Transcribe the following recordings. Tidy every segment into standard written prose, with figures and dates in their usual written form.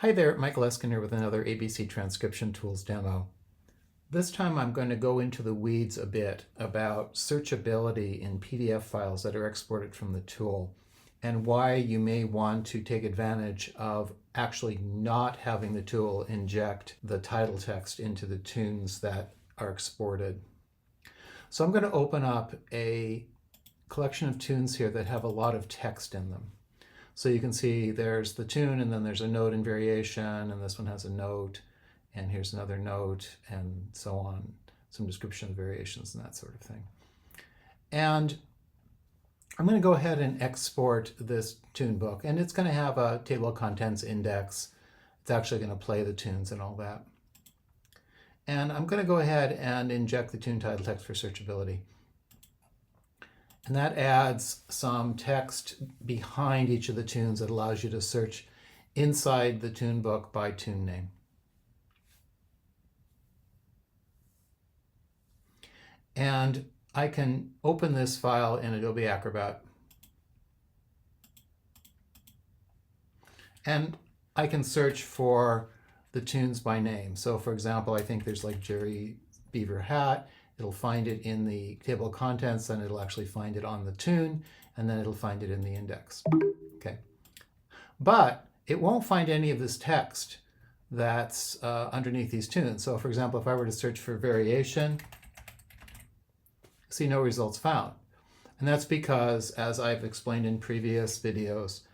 Hi there, Michael Eskin here with another ABC Transcription Tools demo. This time I'm going to go into the weeds a bit about searchability in PDF files that are exported from the tool and why you may want to take advantage of actually not having the tool inject the title text into the tunes that are exported. So I'm going to open up a collection of tunes here that have a lot of text in them. So you can see there's the tune, and then there's a note and variation, and this one has a note, and here's another note, and so on, some description of variations and that sort of thing. And I'm going to go ahead and export this tune book, and it's going to have a table of contents index. It's actually going to play the tunes and all that. And I'm going to go ahead and inject the tune title text for searchability. And that adds some text behind each of the tunes that allows you to search inside the tune book by tune name. And I can open this file in Adobe Acrobat. And I can search for the tunes by name. So for example, I think there's like Jerry Beaver Hat. It'll find it in the table of contents, then it'll actually find it on the tune, and then it'll find it in the index. Okay, but it won't find any of this text that's underneath these tunes. So for example, if I were to search for variation, see no results found. And that's because, as I've explained in previous videos,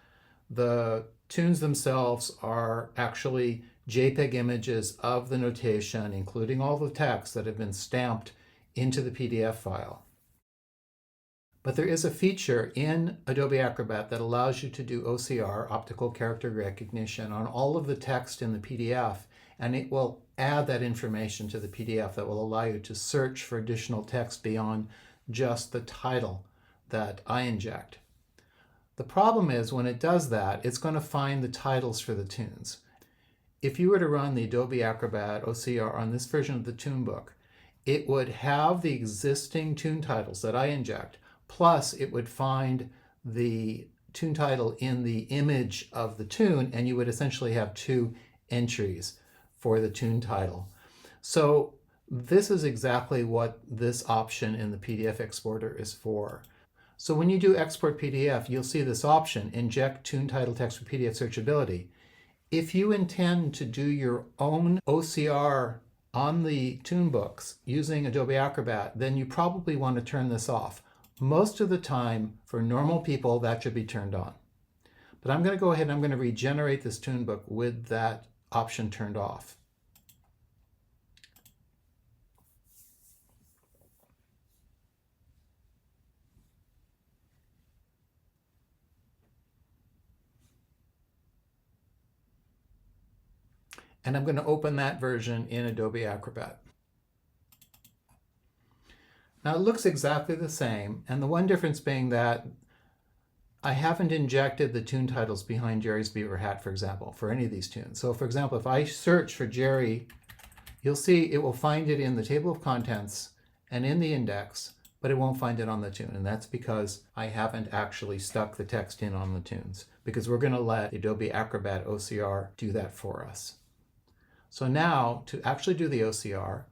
the tunes themselves are actually JPEG images of the notation, including all the text that have been stamped into the PDF file. But there is a feature in Adobe Acrobat that allows you to do OCR, optical character recognition, on all of the text in the PDF, and it will add that information to the PDF that will allow you to search for additional text beyond just the title that I inject. The problem is when it does that, it's going to find the titles for the tunes. If you were to run the Adobe Acrobat OCR on this version of the tune book, it would have the existing tune titles that I inject, plus it would find the tune title in the image of the tune, and you would essentially have two entries for the tune title. So this is exactly what this option in the PDF exporter is for. So when you do export PDF, you'll see this option, inject tune title text for PDF searchability. If you intend to do your own OCR on the tune books using Adobe Acrobat, then you probably want to turn this off. Most of the time, for normal people, that should be turned on. But I'm going to go ahead and I'm going to regenerate this tune book with that option turned off. And I'm going to open that version in Adobe Acrobat. Now it looks exactly the same, and the one difference being that I haven't injected the tune titles behind Jerry's Beaver Hat, for example, for any of these tunes. So for example, if I search for Jerry, you'll see it will find it in the table of contents and in the index, but it won't find it on the tune. And that's because I haven't actually stuck the text in on the tunes, because we're going to let Adobe Acrobat OCR do that for us. So now, to actually do the OCR,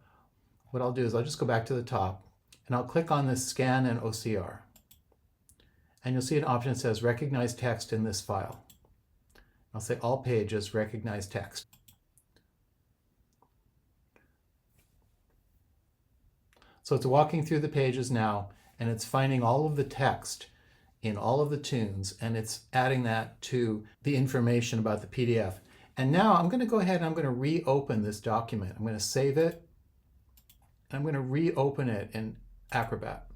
what I'll do is I'll just go back to the top, and I'll click on this Scan and OCR. And you'll see an option that says Recognize Text in this file. I'll say All Pages, Recognize Text. So it's walking through the pages now, and it's finding all of the text in all of the tunes, and it's adding that to the information about the PDF. And now I'm going to go ahead and I'm going to reopen this document. I'm going to save it, and I'm going to reopen it in Acrobat.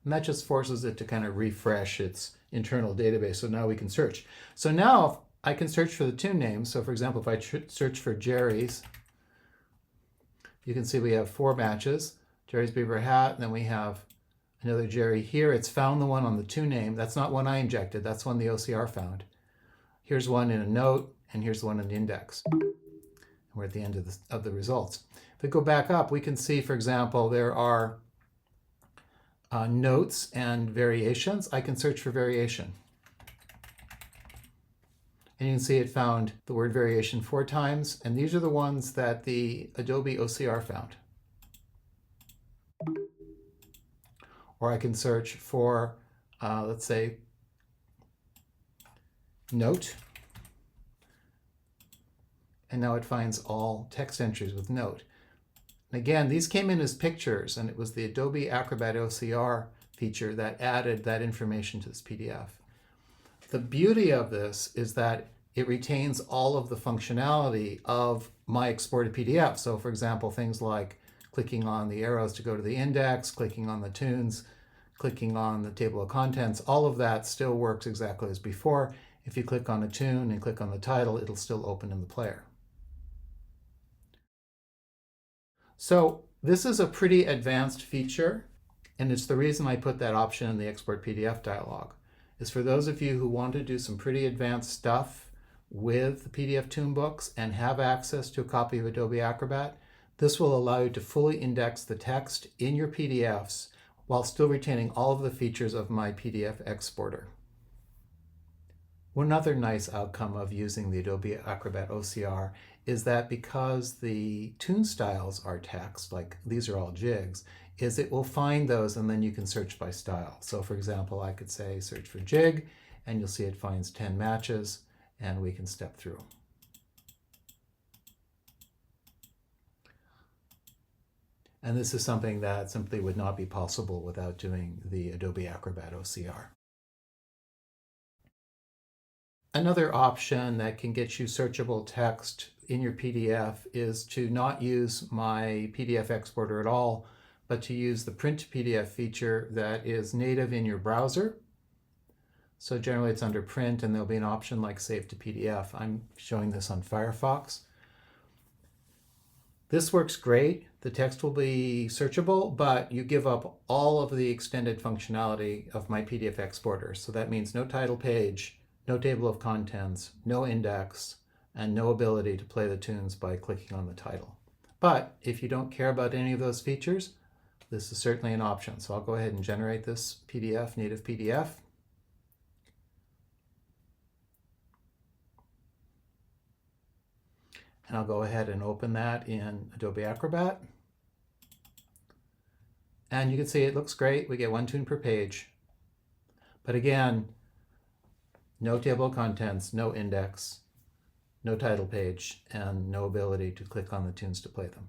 And that just forces it to kind of refresh its internal database, so now we can search. So now I can search for the tune names. So for example, if I search for Jerry's, you can see we have 4 matches. Jerry's Beaver Hat, and then we have another Jerry here. It's found the one on the tune name. That's not one I injected. That's one the OCR found. Here's one in a note, and here's the one in the index. And we're at the end of the results. If we go back up, we can see, for example, there are notes and variations. I can search for variation. And you can see it found the word variation 4 times, and these are the ones that the Adobe OCR found. Or I can search for, let's say, note. And now it finds all text entries with note. And again, these came in as pictures, and it was the Adobe Acrobat OCR feature that added that information to this PDF. The beauty of this is that it retains all of the functionality of my exported PDF. So for example, things like clicking on the arrows to go to the index, clicking on the tunes, clicking on the table of contents, all of that still works exactly as before. If you click on a tune and click on the title, it'll still open in the player. So this is a pretty advanced feature, and it's the reason I put that option in the Export PDF dialog, is for those of you who want to do some pretty advanced stuff with the PDF tunebooks and have access to a copy of Adobe Acrobat. This will allow you to fully index the text in your PDFs while still retaining all of the features of my PDF exporter. One other nice outcome of using the Adobe Acrobat OCR is that because the tune styles are text, like these are all jigs, is it will find those and then you can search by style. So for example, I could say search for jig, and you'll see it finds 10 matches, and we can step through. And this is something that simply would not be possible without doing the Adobe Acrobat OCR. Another option that can get you searchable text in your PDF is to not use my PDF exporter at all, but to use the print PDF feature that is native in your browser. So generally it's under print, and there'll be an option like save to PDF. I'm showing this on Firefox. This works great. The text will be searchable, but you give up all of the extended functionality of my PDF exporter. So that means no title page, no table of contents, no index, and no ability to play the tunes by clicking on the title. But if you don't care about any of those features, this is certainly an option. So I'll go ahead and generate this PDF, native PDF. And I'll go ahead and open that in Adobe Acrobat. And you can see it looks great. We get 1 tune per page. But again, no table of contents, no index, no title page, and no ability to click on the tunes to play them.